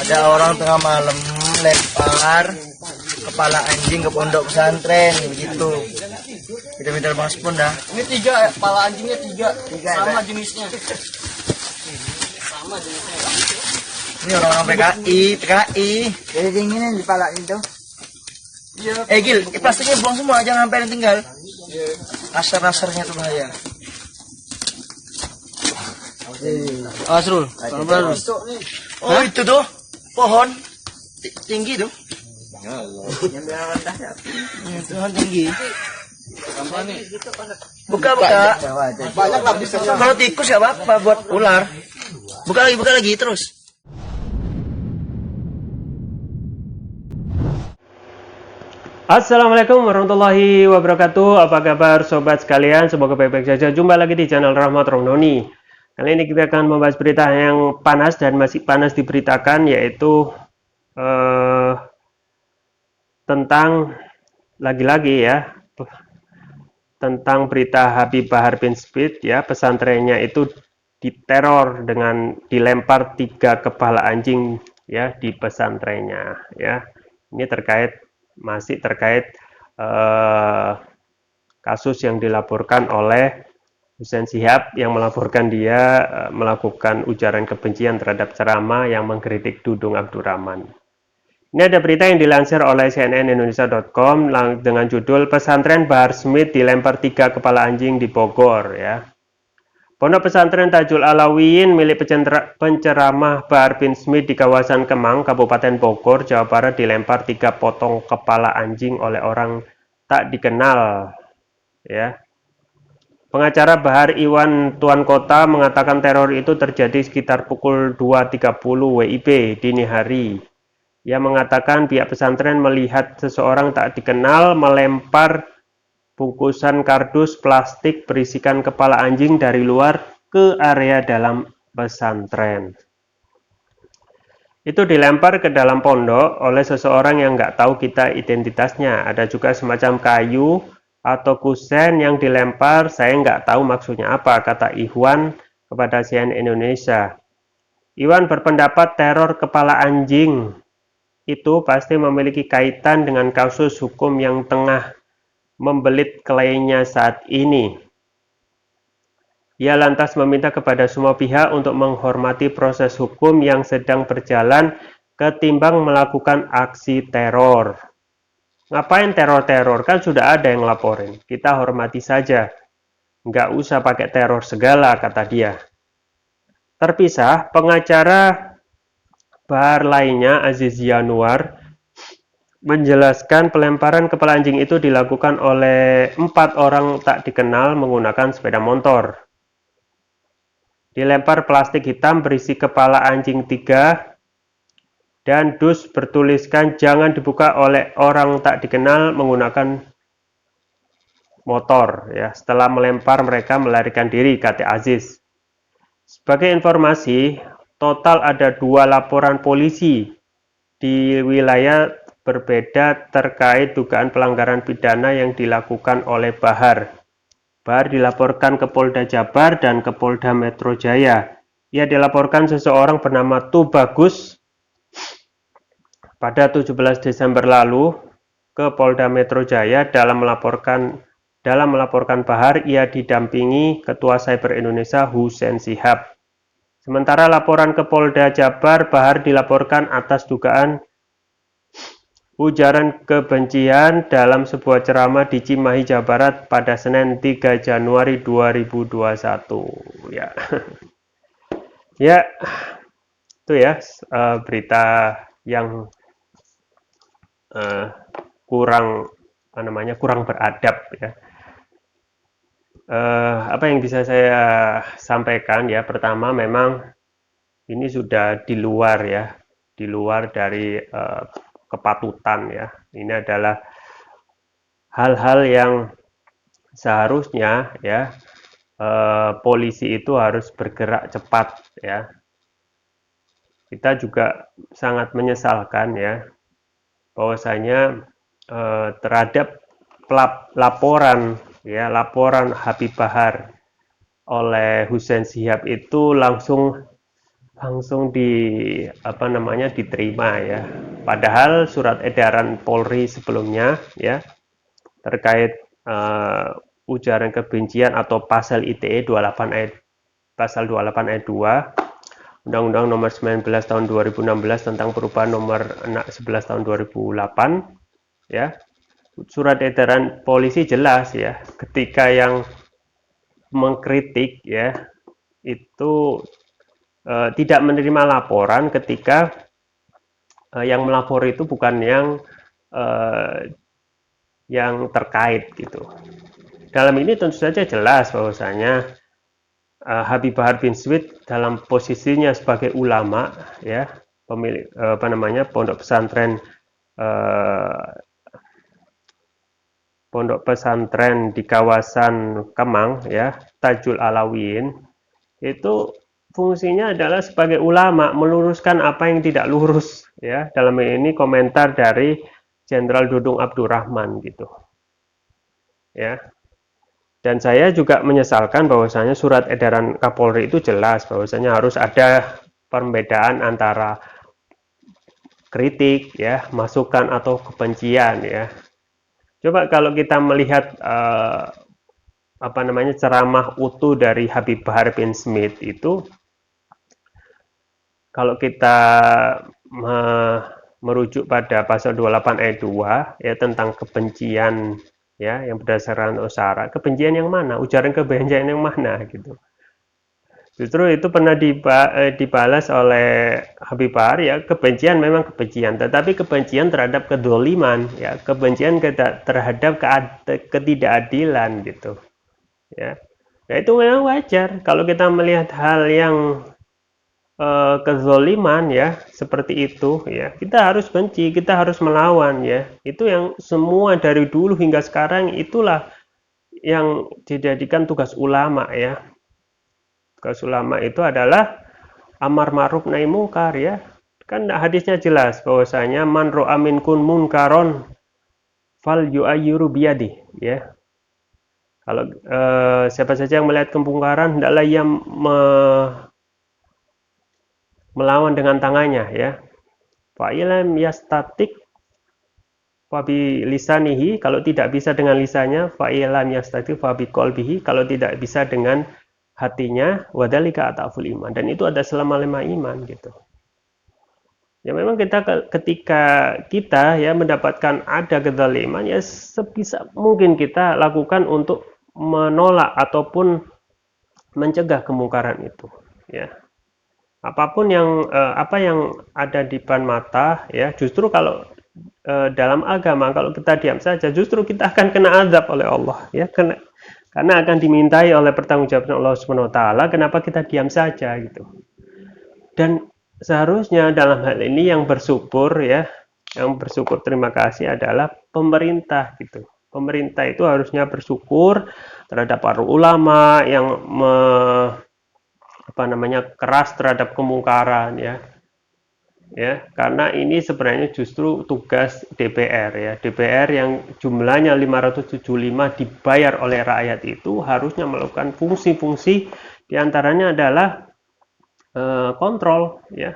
Ada orang tengah malam lempar kepala anjing ke pondok pesantren begitu. Kita minta Bang Spon dah. Ini 3 kepala anjingnya 3 sama ya? jenisnya. Sama jenisnya. Ini orang-orang PKI. Jadi dinginin di pala itu. Iya. Gil, plastiknya buang semua, jangan sampai yang tinggal. Asar-asarnya tuh bahaya. Asrul, Oh itu tuh pohon tinggi tuh. Pohon tinggi. Buka. Banyak lah bisa. Kalau tikus ya apa buat ular. Buka lagi terus. Assalamualaikum warahmatullahi wabarakatuh. Apa kabar sobat sekalian? Semoga baik-baik saja. Jumpa lagi di channel Rahmat Romdoni. Kali ini kita akan membahas berita yang panas dan masih panas diberitakan, yaitu tentang lagi-lagi ya, tentang berita Habib Bahar bin Smith ya, pesantrennya itu diteror dengan dilempar 3 kepala anjing ya di pesantrennya ya. Ini masih terkait kasus yang dilaporkan oleh Husain Shihab yang melaporkan dia melakukan ujaran kebencian terhadap ceramah yang mengkritik Dudung Abdurrahman. Ini ada berita yang dilansir oleh cnnindonesia.com dengan judul Pesantren Bahar Smith dilempar 3 kepala anjing di Bogor ya. Pondok pesantren Tajul Alawiyin milik penceramah Bahar bin Smith di kawasan Kemang, Kabupaten Bogor, Jawa Barat dilempar 3 potong kepala anjing oleh orang tak dikenal. Ya. Pengacara Bahar Iwan Tuan Kota mengatakan teror itu terjadi sekitar pukul 2.30 WIB dini hari. Ia mengatakan pihak pesantren melihat seseorang tak dikenal melempar bungkusan kardus plastik berisikan kepala anjing dari luar ke area dalam pesantren. Itu dilempar ke dalam pondok oleh seseorang yang nggak tahu kita identitasnya. Ada juga semacam kayu atau kusen yang dilempar, saya nggak tahu maksudnya apa, kata Iwan kepada CNN Indonesia. Iwan berpendapat teror kepala anjing itu pasti memiliki kaitan dengan kasus hukum yang tengah membelit kliennya saat ini. Ia lantas meminta kepada semua pihak untuk menghormati proses hukum yang sedang berjalan ketimbang melakukan aksi teror. Ngapain teror-teror? Kan sudah ada yang laporin. Kita hormati saja. Nggak usah pakai teror segala, kata dia. Terpisah, pengacara Bahar lainnya, Aziz Yanuar, menjelaskan pelemparan kepala anjing itu dilakukan oleh 4 orang tak dikenal menggunakan sepeda motor. Dilempar plastik hitam berisi kepala anjing 3 dan dus bertuliskan jangan dibuka oleh orang tak dikenal menggunakan motor. Ya, setelah melempar mereka melarikan diri, kata Aziz. Sebagai informasi, total ada 2 laporan polisi di wilayah berbeda terkait dugaan pelanggaran pidana yang dilakukan oleh Bahar. Bahar dilaporkan ke Polda Jabar dan ke Polda Metro Jaya. Ia dilaporkan seseorang bernama Tubagus pada 17 Desember lalu ke Polda Metro Jaya. Dalam melaporkan Bahar, ia didampingi Ketua Cyber Indonesia Husain Shihab. Sementara laporan ke Polda Jabar, Bahar dilaporkan atas dugaan ujaran kebencian dalam sebuah ceramah di Cimahi, Jawa Barat pada Senin 3 Januari 2021. Ya, ya itu ya berita yang kurang beradab ya. Apa yang bisa saya sampaikan ya, pertama memang ini sudah di luar dari kepatutan ya. Ini adalah hal-hal yang seharusnya ya polisi itu harus bergerak cepat ya. Kita juga sangat menyesalkan ya bahwasanya terhadap laporan Habib Bahar oleh Husain Shihab itu langsung langsung diterima ya. Padahal surat edaran Polri sebelumnya ya terkait ujaran kebencian atau pasal ITE 28 ayat 2 Undang-Undang Nomor 19 Tahun 2016 tentang perubahan Nomor 11 Tahun 2008 ya. Surat edaran polisi jelas ya, ketika yang mengkritik ya itu tidak menerima laporan ketika yang melapor itu bukan yang terkait gitu. Dalam ini tentu saja jelas bahwasanya Habib Bahar bin Smith dalam posisinya sebagai ulama ya, pemilik pondok pesantren di kawasan Kemang ya, Tajul Alawiyin, itu fungsinya adalah sebagai ulama meluruskan apa yang tidak lurus ya. Dalam ini komentar dari Jenderal Dudung Abdurrahman gitu ya. Dan saya juga menyesalkan bahwasanya surat edaran Kapolri itu jelas bahwasanya harus ada perbedaan antara kritik ya, masukan atau kebencian ya. Coba kalau kita melihat ceramah utuh dari Habib Bahar bin Smith itu, kalau kita merujuk pada pasal 28 ayat 2 ya tentang kebencian ya yang berdasarkan usyara, kebencian yang mana, ujaran kebencian yang mana gitu. Justru itu pernah dibalas oleh Habib Bahar ya, kebencian memang kebencian, tetapi kebencian terhadap kedoliman ya, kebencian terhadap ketidakadilan gitu ya. Nah itu memang wajar kalau kita melihat hal yang kezoliman ya seperti itu ya, kita harus benci, kita harus melawan ya. Itu yang semua dari dulu hingga sekarang itulah yang dijadikan tugas ulama ya. Tugas ulama itu adalah amar ma'ruf nahi mungkar ya. Kan hadisnya jelas bahwasanya man ra'a minkum munkaron fal yu'ayyiru biyadi ya. Kalau siapa saja yang melihat kemungkaran hendaklah ia melawan dengan tangannya ya. Fa'ilam yastatik fabi lisanihi, kalau tidak bisa dengan lisannya, fa'ilam yastatik fabi qalbihi, kalau tidak bisa dengan hatinya, wadhalika ata'ful iman, dan itu ada selama-lama iman gitu. Ya memang ketika kita ya mendapatkan ada kezaliman ya sebisa mungkin kita lakukan untuk menolak ataupun mencegah kemungkaran itu ya. Apapun yang apa yang ada di depan mata ya, justru kalau dalam agama kalau kita diam saja justru kita akan kena azab oleh Allah ya, karena akan dimintai oleh pertanggungjawaban Allah Subhanahu wa taala, kenapa kita diam saja gitu. Dan seharusnya dalam hal ini yang bersyukur ya, yang bersyukur terima kasih adalah pemerintah gitu. Pemerintah itu harusnya bersyukur terhadap para ulama yang keras terhadap kemungkaran ya, karena ini sebenarnya justru tugas DPR ya. DPR yang jumlahnya 575 dibayar oleh rakyat itu harusnya melakukan fungsi-fungsi, diantaranya adalah kontrol ya,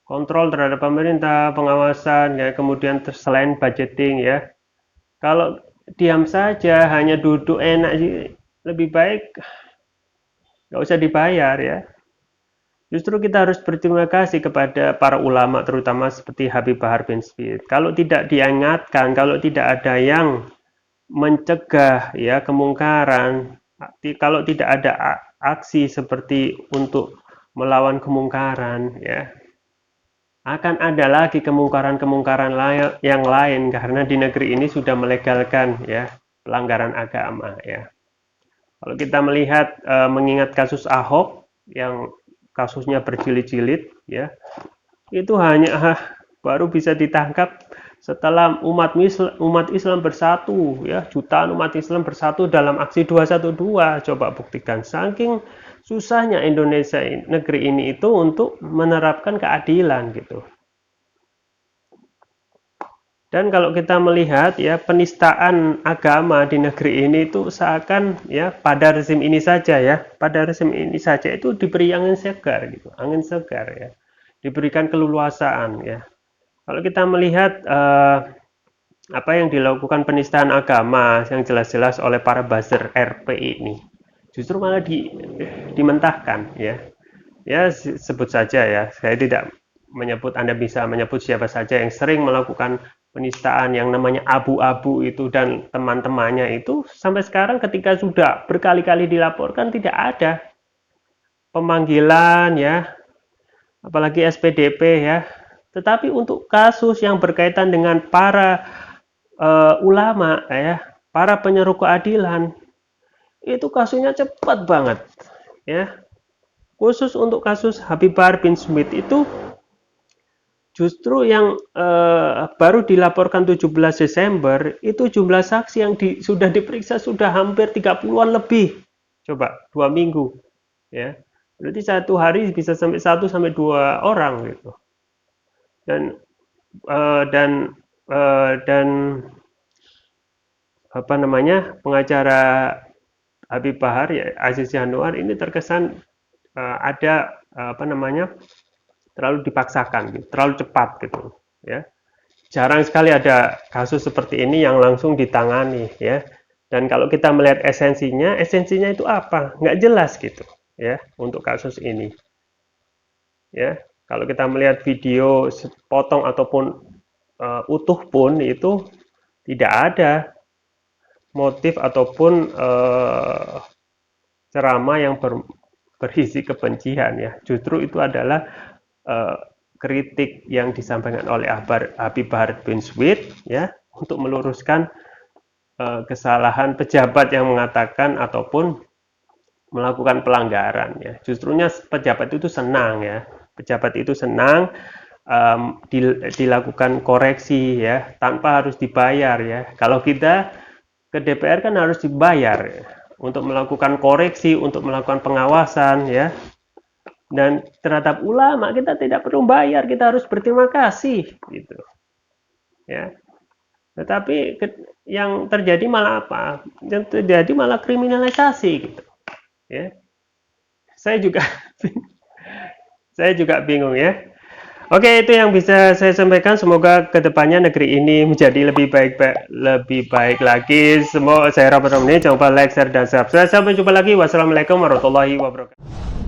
kontrol terhadap pemerintah, pengawasan ya, kemudian selain budgeting ya. Kalau diam saja hanya duduk enak sih, lebih baik nggak usah dibayar ya. Justru kita harus berterima kasih kepada para ulama terutama seperti Habib Bahar bin Smith. Kalau tidak diingatkan, kalau tidak ada yang mencegah ya kemungkaran, kalau tidak ada aksi seperti untuk melawan kemungkaran ya, akan ada lagi kemungkaran-kemungkaran yang lain, karena di negeri ini sudah melegalkan ya pelanggaran agama ya. Kalau kita melihat mengingat kasus Ahok yang kasusnya berjilid-jilid ya, itu hanya baru bisa ditangkap setelah umat Islam bersatu ya, jutaan umat Islam bersatu dalam aksi 212. Coba buktikan, saking susahnya Indonesia negeri ini itu untuk menerapkan keadilan gitu. Dan kalau kita melihat ya penistaan agama di negeri ini itu seakan ya pada rezim ini saja ya, pada rezim ini saja itu diberi angin segar gitu, angin segar ya, diberikan keleluasaan ya. Kalau kita melihat apa yang dilakukan penistaan agama yang jelas-jelas oleh para buzzer RP ini, justru malah dimentahkan ya. Ya sebut saja ya, saya tidak menyebut, Anda bisa menyebut siapa saja yang sering melakukan penistaan yang namanya abu-abu itu, dan teman-temannya itu sampai sekarang ketika sudah berkali-kali dilaporkan tidak ada pemanggilan ya, apalagi SPDP ya. Tetapi untuk kasus yang berkaitan dengan para ulama ya, para penyeru keadilan, itu kasusnya cepat banget ya. Khusus untuk kasus Habib Bahar bin Smith itu justru yang baru dilaporkan 17 Desember itu jumlah saksi yang sudah diperiksa sudah hampir 30-an lebih. Coba 2 minggu ya. Berarti satu hari bisa sampai 1 sampai 2 orang gitu. Dan apa namanya, pengacara Habib Bahar ya, Aziz Yanuar ini terkesan ada apa namanya, terlalu dipaksakan gitu, terlalu cepat gitu ya. Jarang sekali ada kasus seperti ini yang langsung ditangani ya. Dan kalau kita melihat esensinya itu apa? Nggak jelas gitu ya untuk kasus ini ya. Kalau kita melihat video sepotong ataupun utuh pun itu tidak ada motif ataupun ceramah yang berisi kebencian ya. Justru itu adalah kritik yang disampaikan oleh Habib Bahar bin Smith ya, untuk meluruskan kesalahan pejabat yang mengatakan ataupun melakukan pelanggaran ya. Justrunya pejabat itu senang ya, pejabat itu senang dilakukan koreksi ya tanpa harus dibayar ya. Kalau kita ke DPR kan harus dibayar ya, untuk melakukan koreksi, untuk melakukan pengawasan ya. Dan terhadap ulama kita tidak perlu bayar, kita harus berterima kasih gitu ya. Tetapi yang terjadi malah apa? Yang terjadi malah kriminalisasi gitu ya. Saya juga bingung ya. Oke, itu yang bisa saya sampaikan. Semoga kedepannya negeri ini menjadi lebih baik lagi. Semoga saya Robert Romani, jangan lupa like, share, dan subscribe. Sampai jumpa lagi. Wassalamualaikum warahmatullahi wabarakatuh.